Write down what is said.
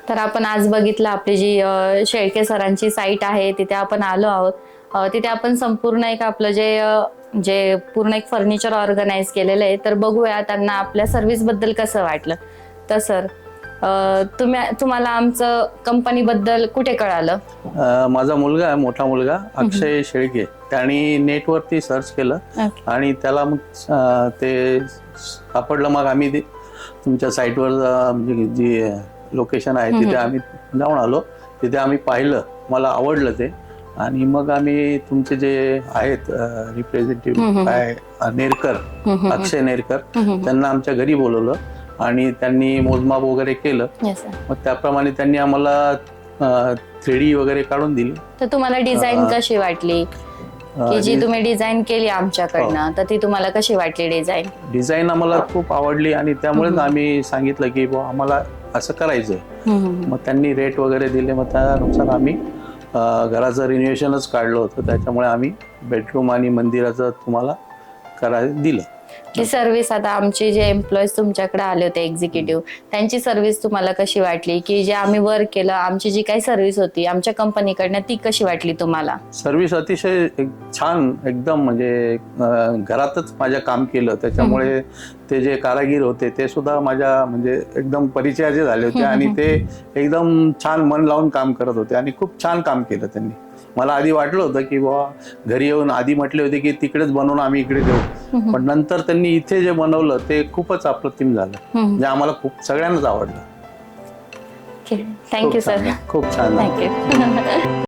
तर आपण आज बघितलं आपली जी शेळके सरांची साईट आहे तिथे आपण आलो आहोत. तिथे आपण संपूर्ण एक आपलं जे पूर्ण एक फर्निचर ऑर्गनाइज केलेलं आहे. तर बघूया त्यांना आपल्या सर्व्हिस बद्दल कसं वाटलं. तर सर, तुम्हाला आमचं कंपनी बद्दल कुठे कळालं? माझा मुलगा आहे, मोठा मुलगा अक्षय शेळके, त्यांनी नेटवरती सर्च केलं आणि त्याला मग ते सापडलं. मग आम्ही तुमच्या साईटवर म्हणजे जी लोकेशन आहे तिथे आम्ही जाऊन आलो. तिथे आम्ही पाहिलं, मला आवडलं ते. आणि मग आम्ही तुमचे जे आहेत रिप्रेझेंटेटिव्ह काय नेरकर, अक्षय नेरकर, त्यांना आमच्या घरी बोलवलं आणि त्यांनी मोजमाप वगैरे केलं. मग त्याप्रमाणे त्यांनी आम्हाला 3D वगैरे काढून दिली. तर तुम्हाला डिझाईन कशी वाटली, की जी तुम्ही डिझाईन केली आमच्याकडनं, तर ती तुम्हाला कशी वाटली डिझाईन? डिझाईन आम्हाला खूप आवडली आणि त्यामुळेच आम्ही सांगितलं की बुवा आम्हाला असं करायचंय. मग त्यांनी रेट वगैरे दिले. मग त्यानुसार आम्ही घराचं रिनोव्हेशनच काढलं होतं. त्याच्यामुळे आम्ही बेडरूम आणि मंदिराचं तुम्हाला करायला दिलं. की सर्व्हिस आता आमचे जे एम्प्लॉईज तुमच्याकडे आले होते एक्झिक्युटिव्ह, त्यांची सर्व्हिस तुम्हाला कशी वाटली? की जे आम्ही वर्क केलं, आमची जी काही सर्व्हिस होती आमच्या कंपनीकडनं, ती कशी वाटली तुम्हाला? सर्व्हिस अतिशय छान, एकदम म्हणजे घरातच माझ्या काम केलं. त्याच्यामुळे ते जे कारागीर होते ते सुद्धा माझ्या म्हणजे एकदम परिचयाचे झाले होते आणि ते एकदम छान मन लावून काम करत होते आणि खूप छान काम केलं त्यांनी. मला आधी वाटलं होतं की बाबा घरी येऊन आधी म्हटले होते की तिकडेच बनवून आम्ही इकडे देऊ, पण नंतर त्यांनी इथे जे बनवलं ते खूपच अप्रतिम झालं. म्हणजे आम्हाला खूप सगळ्यांनाच आवडलं. Thank you sir. खूप छान. थँक्यू.